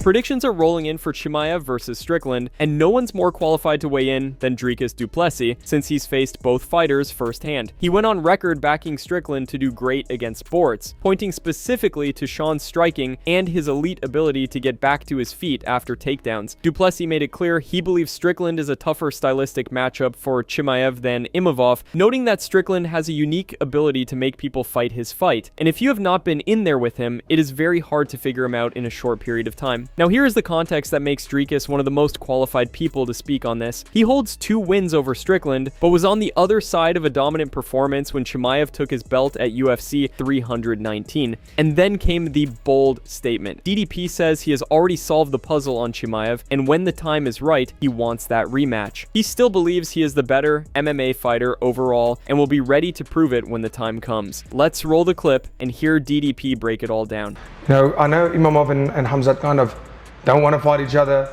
Predictions are rolling in for Chimaev versus Strickland, and no one's more qualified to weigh in than Dricus Du Plessis, since he's faced both fighters firsthand. He went on record backing Strickland to do great against sports, pointing specifically to Sean's striking and his elite ability to get back to his feet after takedowns. Du Plessis made it clear he believes Strickland is a tougher stylistic matchup for Chimaev than Imavov, noting that Strickland has a unique ability to make people fight his fight, and if you have not been in there with him, it is very hard to figure him out in a short period of time. Now here is the context that makes Dricus one of the most qualified people to speak on this. He holds 2 wins over Strickland, but was on the other side of a dominant performance when Chimaev took his belt at UFC 319. And then came the bold statement. DDP says he has already solved the puzzle on Chimaev, and when the time is right, he wants that rematch. He still believes he is the better MMA fighter overall, and will be ready to prove it when the time comes. Let's roll the clip and hear DDP break it all down. I know Imavov and Khamzat kind of don't want to fight each other.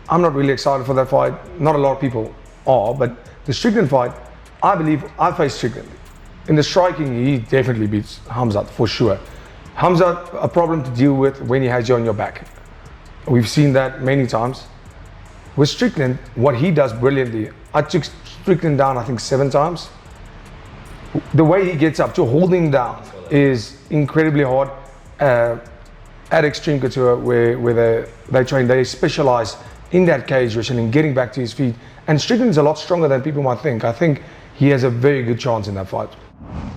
I'm not really excited for that fight. Not a lot of people are, but the Strickland fight, I believe I faced Strickland. In the striking, he definitely beats Khamzat for sure. Khamzat, a problem to deal with when he has you on your back. We've seen that many times. With Strickland, what he does brilliantly, I took Strickland down, I think 7 times. The way he gets up to holding him down is incredibly hard. At Extreme Couture, where they specialize in that cage wrestling, getting back to his feet. And Strickland is a lot stronger than people might think. I think he has a very good chance in that fight.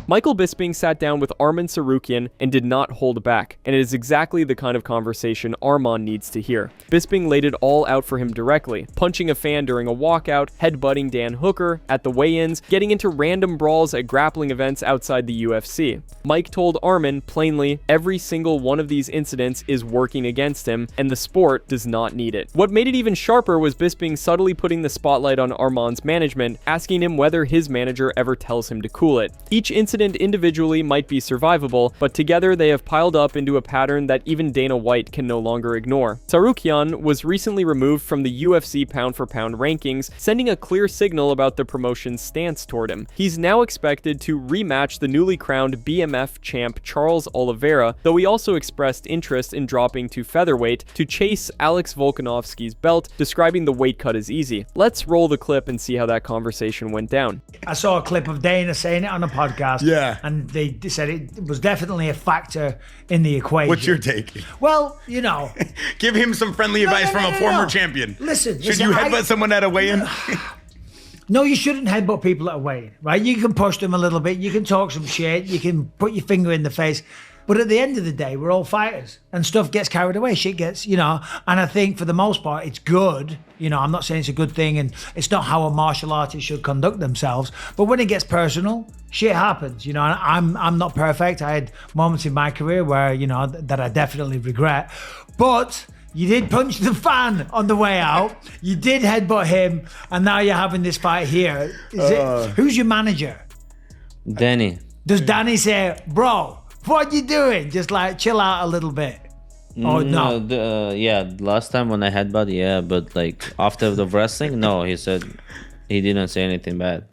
Michael Bisping sat down with Arman Tsarukyan and did not hold back, and it is exactly the kind of conversation Arman needs to hear. Bisping laid it all out for him directly, punching a fan during a walkout, headbutting Dan Hooker at the weigh-ins, getting into random brawls at grappling events outside the UFC. Mike told Arman plainly every single one of these incidents is working against him, and the sport does not need it. What made it even sharper was Bisping subtly putting the spotlight on Arman's management, asking him whether his manager ever tells him to cool it. Each incident individually might be survivable, but together they have piled up into a pattern that even Dana White can no longer ignore. Tsarukyan was recently removed from the UFC pound-for-pound rankings, sending a clear signal about the promotion's stance toward him. He's now expected to rematch the newly crowned BMF champ Charles Oliveira, though he also expressed interest in dropping to featherweight to chase Alex Volkanovski's belt, describing the weight cut as easy. Let's roll the clip and see how that conversation went down. I saw a clip of Dana saying it on a podcast. Yeah. And they said it was definitely a factor in the equation. What's your take? Well, you know. Give him some friendly advice from a former champion. Listen. Should you headbutt someone at a weigh-in? No, you shouldn't headbutt people at a weigh-in, right? You can push them a little bit. You can talk some shit. You can put your finger in the face. But at the end of the day, we're all fighters and stuff gets carried away. Shit gets, and I think for the most part, it's good. I'm not saying it's a good thing and it's not how a martial artist should conduct themselves. But when it gets personal, shit happens, and I'm not perfect. I had moments in my career where, that I definitely regret. But you did punch the fan on the way out. You did headbutt him. And now you're having this fight here. Who's your manager? Danny. Does Danny say, bro, what you doing? Just like chill out a little bit. Oh no. Last time when I headbutt, but like after the wrestling, no, he said he didn't say anything bad.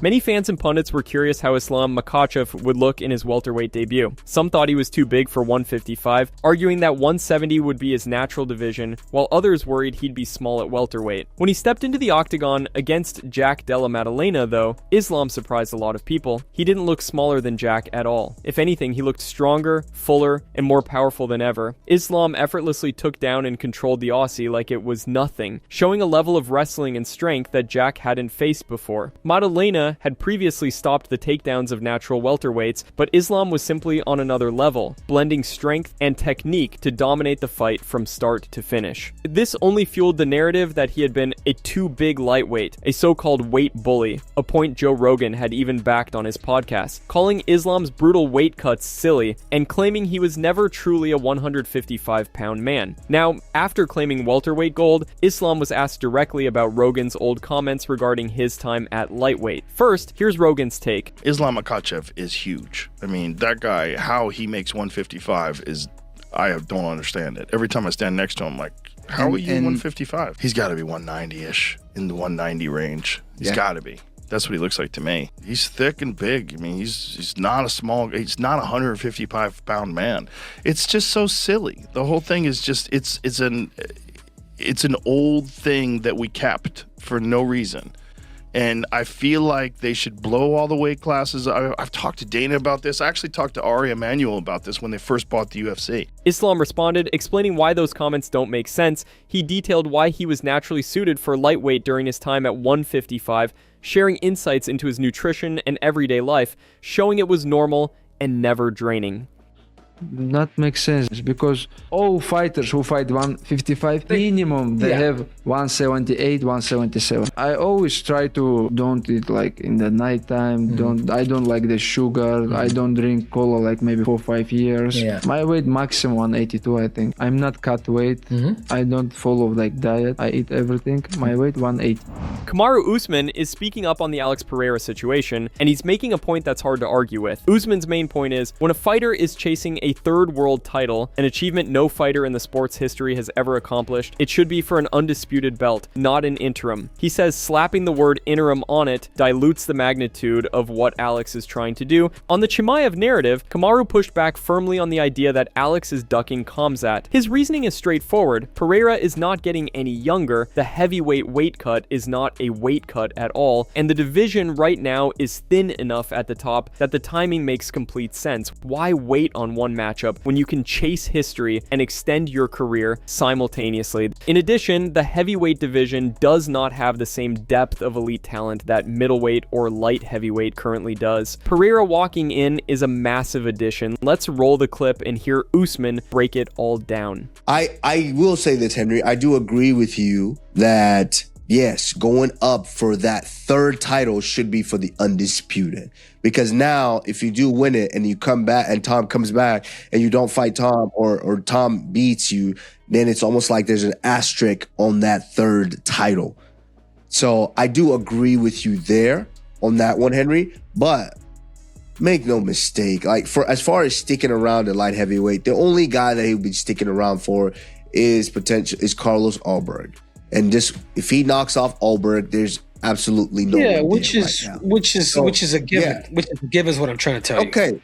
Many fans and pundits were curious how Islam Makhachev would look in his welterweight debut. Some thought he was too big for 155, arguing that 170 would be his natural division, while others worried he'd be small at welterweight. When he stepped into the octagon against Jack Della Maddalena, though, Islam surprised a lot of people. He didn't look smaller than Jack at all. If anything, he looked stronger, fuller, and more powerful than ever. Islam effortlessly took down and controlled the Aussie like it was nothing, showing a level of wrestling and strength that Jack hadn't faced before. Maddalena had previously stopped the takedowns of natural welterweights, but Islam was simply on another level, blending strength and technique to dominate the fight from start to finish. This only fueled the narrative that he had been a too big lightweight, a so-called weight bully, a point Joe Rogan had even backed on his podcast, calling Islam's brutal weight cuts silly and claiming he was never truly a 155-pound man. Now, after claiming welterweight gold, Islam was asked directly about Rogan's old comments regarding his time at lightweight. First, here's Rogan's take. Islam Makhachev is huge. I mean, that guy, how he makes 155 is, I don't understand it. Every time I stand next to him, like, how are you 155? He's got to be 190-ish, in the 190 range. He's got to be. That's what he looks like to me. He's thick and big. I mean, he's not a 155-pound man. It's just so silly. The whole thing is just it's an old thing that we kept for no reason. And I feel like they should blow all the weight classes. I've talked to Dana about this. I actually talked to Ari Emanuel about this when they first bought the UFC. Islam responded, explaining why those comments don't make sense. He detailed why he was naturally suited for lightweight during his time at 155, sharing insights into his nutrition and everyday life, showing it was normal and never draining. Not makes sense because all fighters who fight 155 minimum they have 178, 177. I always try to don't eat like in the nighttime. I don't like the sugar. I don't drink cola like maybe 4-5 years. My weight maximum 182, I think. I'm not cut weight. I don't follow like diet. I eat everything. My weight 180. Kamaru Usman is speaking up on the Alex Pereira situation, and he's making a point that's hard to argue with. Usman's main point is, when a fighter is chasing a third world title, an achievement no fighter in the sport's history has ever accomplished, it should be for an undisputed belt, not an interim. He says slapping the word interim on it dilutes the magnitude of what Alex is trying to do. On the Chimaev narrative, Kamaru pushed back firmly on the idea that Alex is ducking Khamzat. His reasoning is straightforward. Pereira is not getting any younger, the heavyweight weight cut is not a weight cut at all, and the division right now is thin enough at the top that the timing makes complete sense. Why wait on one matchup when you can chase history and extend your career simultaneously? In addition, the heavyweight division does not have the same depth of elite talent that middleweight or light heavyweight currently does. Pereira walking in is a massive addition. Let's roll the clip and hear Usman break it all down. I will say this, Henry. I do agree with you that yes, going up for that third title should be for the undisputed. Because now, if you do win it and you come back and Tom comes back and you don't fight Tom or Tom beats you, then it's almost like there's an asterisk on that third title. So I do agree with you there on that one, Henry. But make no mistake, like as far as sticking around at light heavyweight, the only guy that he would be sticking around for is Carlos Alberg. And just if he knocks off Alberg, there's absolutely no which is a given. Which is a given is what I'm trying to tell you. Okay.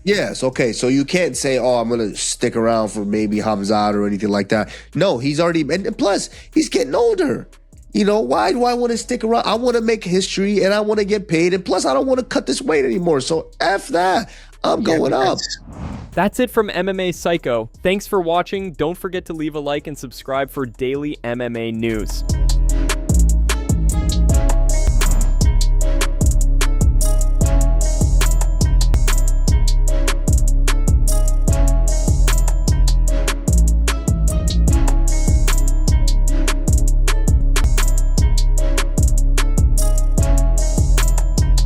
Yes, okay. So you can't say, oh, I'm gonna stick around for maybe Khamzat or anything like that. No, he's already, and plus he's getting older. You know, why do I want to stick around? I want to make history and I want to get paid, and plus I don't want to cut this weight anymore. So F that. I'm going up. That's it from MMA Psycho. Thanks for watching. Don't forget to leave a like and subscribe for daily MMA news.